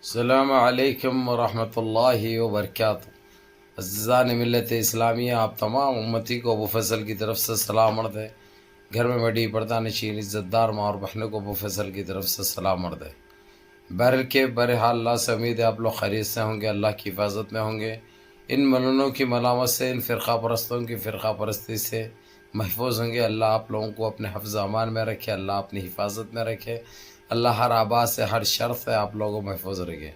السلام علیکم ورحمۃ اللہ وبرکاتہ۔ عزیزان ملت اسلامیہ، آپ تمام امتی کو ابو فیصل کی طرف سے سلام عرض ہے۔ گھر میں بڑی پردہ نشین عزت دار ماں اور بہنوں کو ابو فیصل کی طرف سے سلام عرض ہے۔ بہرحال اللہ سے امید ہے آپ لوگ خیریت سے ہوں گے، اللہ کی حفاظت میں ہوں گے، ان ملونوں کی ملامت سے، ان فرقہ پرستوں کی فرقہ پرستی سے محفوظ ہوں گے۔ اللہ آپ لوگوں کو اپنے حفظ امان میں رکھے، اللہ اپنی حفاظت میں رکھے، اللہ ہر آباد سے، ہر شر سے آپ لوگوں کو محفوظ رکھے۔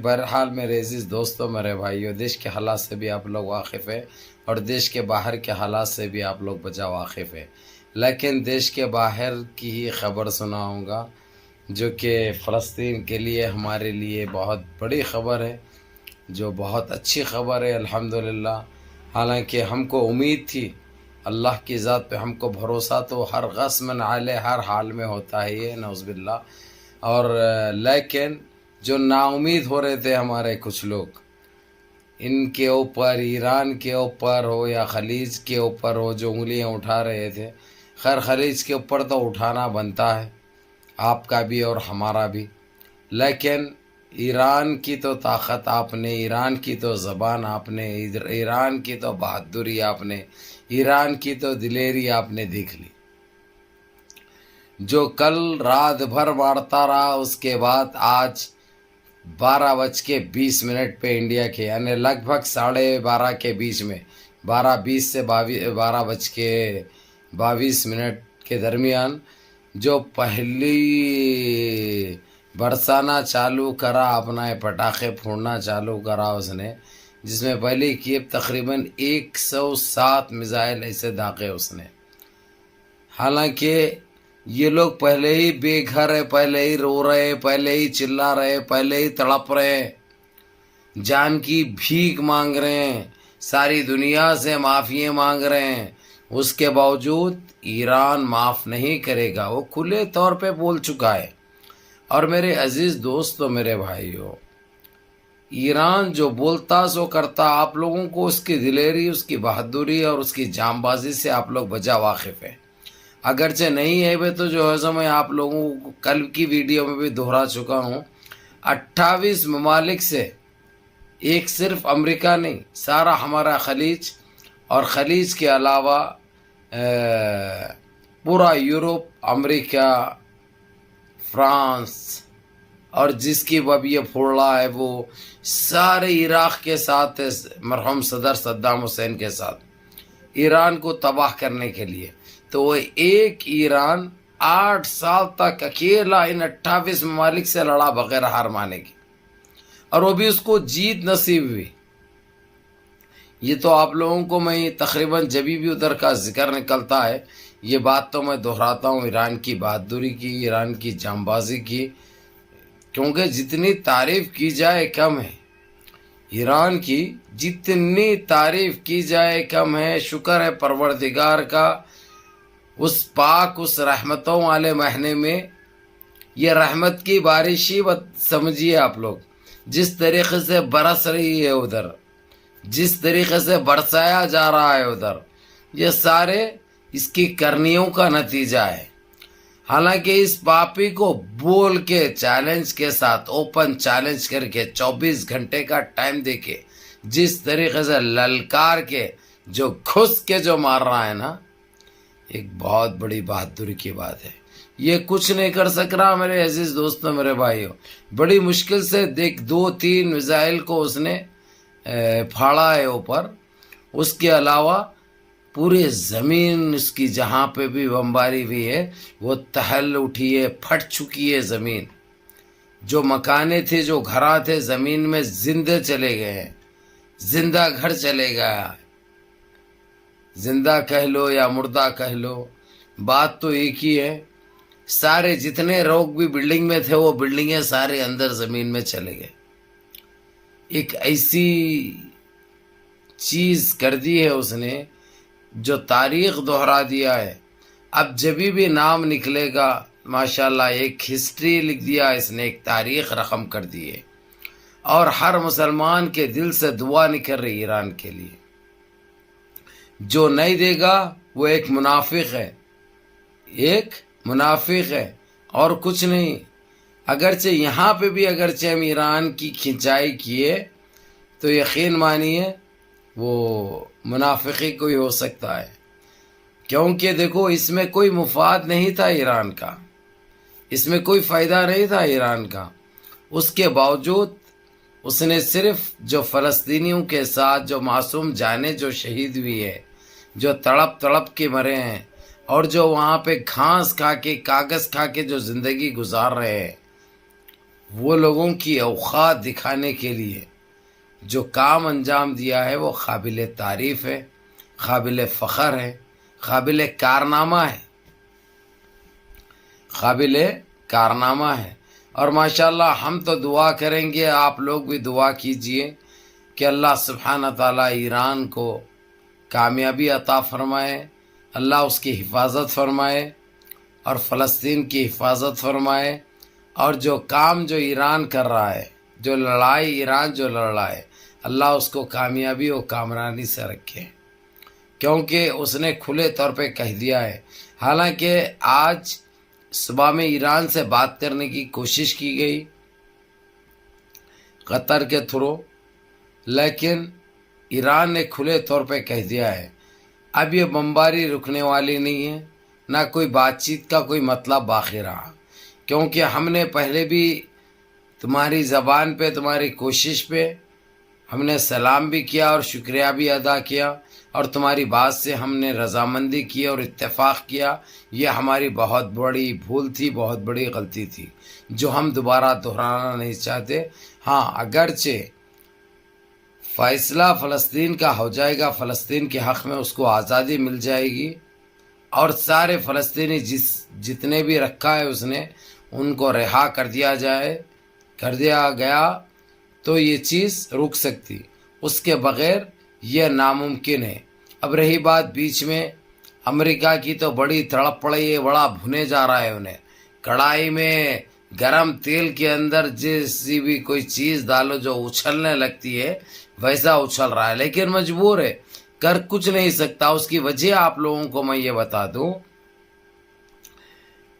بہرحال میرے عزیز دوستوں، میرے بھائیوں، دیش کے حالات سے بھی آپ لوگ واقف ہیں اور دیش کے باہر کے حالات سے بھی آپ لوگ بجا واقف ہیں، لیکن دیش کے باہر کی ہی خبر سناؤں گا جو کہ فلسطین کے لیے، ہمارے لیے بہت بڑی خبر ہے، جو بہت اچھی خبر ہے الحمدللہ۔ حالانکہ ہم کو امید تھی، اللہ کی ذات پہ ہم کو بھروسہ تو ہر غصب علیہ ہر حال میں ہوتا ہے، یہ نعوذ باللہ، اور لیکن جو نا امید ہو رہے تھے ہمارے کچھ لوگ، ان کے اوپر، ایران کے اوپر ہو یا خلیج کے اوپر ہو، جو انگلیاں اٹھا رہے تھے، خیر خلیج کے اوپر تو اٹھانا بنتا ہے، آپ کا بھی اور ہمارا بھی، لیکن ایران کی تو طاقت آپ نے، ایران کی تو زبان آپ نے، ایران کی تو بہادری آپ نے، ایران کی تو دلیری آپ نے دیکھ لی۔ جو کل رات بھر مارتا رہا، اس کے بعد آج 12:20 پہ انڈیا کے، یعنی لگ بھگ 12:30 کے بیچ میں، 12:20 سے 12:22 کے درمیان جو پہلی برسانا چالو کرا، اپنا پٹاخے پھوڑنا چالو کرا اس نے، جس میں پہلی کیب تقریباً 107 میزائل ایسے داغے اس نے۔ حالانکہ یہ لوگ پہلے ہی بے گھر ہے، پہلے ہی رو رہے، پہلے ہی چلا رہے، پہلے ہی تڑپ رہے، جان کی بھیک مانگ رہے ہیں، ساری دنیا سے معافی مانگ رہے ہیں، اس کے باوجود ایران معاف نہیں کرے گا، وہ کھلے طور پہ بول چکا ہے۔ اور میرے عزیز دوستو، میرے بھائیو، ایران جو بولتا سو کرتا، آپ لوگوں کو اس کی دلیری، اس کی بہادری اور اس کی جام بازی سے آپ لوگ بجا واقف ہیں۔ اگرچہ نہیں ہے تو جو ہے سو میں آپ لوگوں کو کل کی ویڈیو میں بھی دہرا چکا ہوں، 28 ممالک سے، ایک صرف امریکہ نہیں، سارا ہمارا خلیج اور خلیج کے علاوہ پورا یورپ، امریکہ، فرانس، اور جس کی اب یہ پھوڑ رہا ہے وہ سارے عراق کے ساتھ، مرحوم صدر صدام حسین کے ساتھ، ایران کو تباہ کرنے کے لیے۔ تو وہ ایک ایران 8 سال تک اکیلا ان 28 ممالک سے لڑا بغیر ہار مانے کی، اور وہ بھی اس کو جیت نصیب ہوئی۔ یہ تو آپ لوگوں کو میں تقریباً جبھی بھی ادھر کا ذکر نکلتا ہے، یہ بات تو میں دہراتا ہوں، ایران کی بہادری کی، ایران کی جام بازی کی، کیونکہ جتنی تعریف کی جائے کم ہے، ایران کی جتنی تعریف کی جائے کم ہے۔ شکر ہے پروردگار کا، اس پاک، اس رحمتوں والے مہینے میں یہ رحمت کی بارش ہی سمجھیے آپ لوگ، جس طریقے سے برس رہی ہے ادھر، جس طریقے سے برسایا جا رہا ہے ادھر، یہ سارے اس کی کرنیوں کا نتیجہ ہے۔ حالانکہ اس پاپی کو بول کے، چیلنج کے ساتھ، اوپن چیلنج کر کے، 24 گھنٹے کا ٹائم دے کے، جس طریقے سے للکار کے، جو گھس کے جو مار رہا ہے نا، ایک بہت بڑی بہادری کی بات ہے۔ یہ کچھ نہیں کر سک رہا میرے عزیز دوستوں، میرے بھائیوں، بڑی مشکل سے 2-3 میزائل کو اس نے پھاڑا ہے اوپر، اس کے علاوہ پورے زمین اس کی جہاں پہ بھی بمباری ہوئی ہے وہ تہل اٹھی ہے، پھٹ چکی ہے زمین، جو مکانے تھے، جو گھراں تھے زمین میں، زندے چلے گئے ہیں، زندہ گھر چلے گیا، زندہ کہہ لو یا مردہ کہہ لو، بات تو ایک ہی ہے۔ سارے جتنے لوگ بھی بلڈنگ میں تھے، وہ بلڈنگیں سارے اندر زمین میں چلے گئے۔ ایک ایسی چیز کر دی ہے اس نے جو تاریخ دہرا دیا ہے۔ اب جبھی بھی نام نکلے گا، ماشاءاللہ ایک ہسٹری لکھ دیا اس نے، ایک تاریخ رقم کر دی ہے، اور ہر مسلمان کے دل سے دعا نکل رہی ایران کے لیے۔ جو نہیں دے گا وہ ایک منافق ہے، ایک منافق ہے اور کچھ نہیں۔ اگرچہ یہاں پہ بھی اگرچہ ہم ایران کی کھنچائی کیے تو یقین مانیے وہ منافقی کوئی ہو سکتا ہے، کیونکہ دیکھو اس میں کوئی مفاد نہیں تھا ایران کا، اس میں کوئی فائدہ نہیں تھا ایران کا، اس کے باوجود اس نے صرف جو فلسطینیوں کے ساتھ جو معصوم جانیں جو شہید ہوئی ہے، جو تڑپ تڑپ کے مرے ہیں، اور جو وہاں پہ گھاس کھا کے کاغذ کھا کے جو زندگی گزار رہے ہیں، وہ لوگوں کی اوقات دکھانے کے لیے جو کام انجام دیا ہے وہ قابل تعریف ہے، قابل فخر ہے، قابل کارنامہ ہے، قابل کارنامہ ہے۔ اور ماشاءاللہ ہم تو دعا کریں گے، آپ لوگ بھی دعا کیجئے کہ اللہ سبحانہ تعالیٰ ایران کو کامیابی عطا فرمائے، اللہ اس کی حفاظت فرمائے اور فلسطین کی حفاظت فرمائے، اور جو کام جو ایران کر رہا ہے، جو لڑائی ایران جو لڑ رہا ہے، اللہ اس کو کامیابی و کامرانی سے رکھے، کیونکہ اس نے کھلے طور پہ کہہ دیا ہے۔ حالانکہ آج صبح میں ایران سے بات کرنے کی کوشش کی گئی قطر کے تھرو، لیکن ایران نے کھلے طور پہ کہہ دیا ہے اب یہ بمباری رکنے والی نہیں ہے، نہ کوئی بات چیت کا کوئی مطلب باقی رہا، کیونکہ ہم نے پہلے بھی تمہاری زبان پہ تمہاری کوشش پہ ہم نے سلام بھی کیا اور شکریہ بھی ادا کیا، اور تمہاری بات سے ہم نے رضامندی کی اور اتفاق کیا۔ یہ ہماری بہت بڑی بھول تھی، بہت بڑی غلطی تھی جو ہم دوبارہ دہرانا نہیں چاہتے۔ ہاں اگرچہ فیصلہ فلسطین کا ہو جائے گا، فلسطین کے حق میں اس کو آزادی مل جائے گی، اور سارے فلسطینی جتنے بھی رکھا ہے اس نے ان کو رہا کر دیا گیا تو یہ چیز رک سکتی، اس کے بغیر یہ ناممکن ہے۔ اب رہی بات بیچ میں امریکہ کی، تو بڑی تڑپ پڑی ہے، بڑا بھنے جا رہا ہے انہیں، کڑھائی میں گرم تیل کے اندر جیسی بھی کوئی چیز ڈالو جو اچھلنے لگتی ہے ویسا اچھل رہا ہے، لیکن مجبور ہے، کر کچھ نہیں سکتا۔ اس کی وجہ آپ لوگوں کو میں یہ بتا دوں،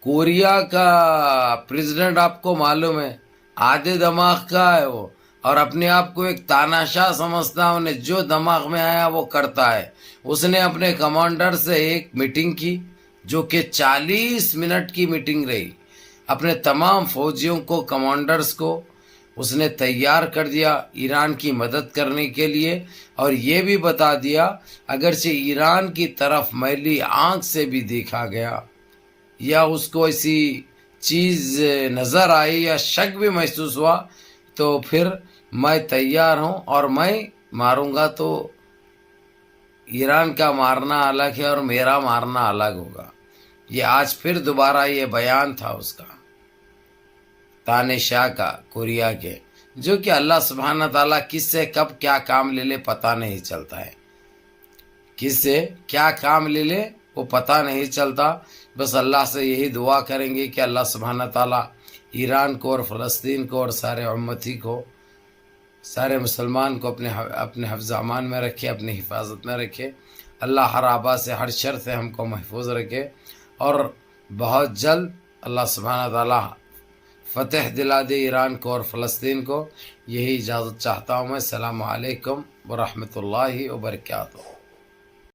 کوریا کا پریزیڈنٹ آپ کو معلوم ہے آدھے دماغ کا ہے وہ، اور اپنے آپ کو ایک تاناشاہ سمجھتا ہے، انہیں جو دماغ میں آیا وہ کرتا ہے۔ اس نے اپنے کمانڈر سے ایک میٹنگ کی جو کہ 40 منٹ کی میٹنگ رہی، اپنے تمام فوجیوں کو کمانڈرز کو اس نے تیار کر دیا ایران کی مدد کرنے کے لیے، اور یہ بھی بتا دیا اگرچہ ایران کی طرف میلی آنکھ سے بھی دیکھا گیا یا اس کو ایسی چیز نظر آئی یا شک بھی محسوس ہوا تو پھر میں تیار ہوں اور میں ماروں گا، تو ایران کا مارنا الگ ہے اور میرا مارنا الگ ہوگا۔ یہ آج پھر دوبارہ یہ بیان تھا اس کا، تاناشاہ کا، کوریا کے، جو کہ اللہ سبحانہ تعالیٰ کس سے کب کیا کام لے لے پتہ نہیں چلتا ہے، کس سے کیا کام لے لے وہ پتہ نہیں چلتا۔ بس اللہ سے یہی دعا کریں گے کہ اللہ سبحانہ تعالیٰ ایران کو اور فلسطین کو اور سارے امتی کو، سارے مسلمان کو اپنے حفظ امان میں رکھے، اپنی حفاظت میں رکھے، اللہ ہر آبا سے ہر شر سے ہم کو محفوظ رکھے، اور بہت جلد اللہ سبحانہ تعالیٰ فتح دلا دے ایران کو اور فلسطین کو۔ یہی اجازت چاہتا ہوں میں۔ السلام علیکم ورحمۃ اللہ وبرکاتہ۔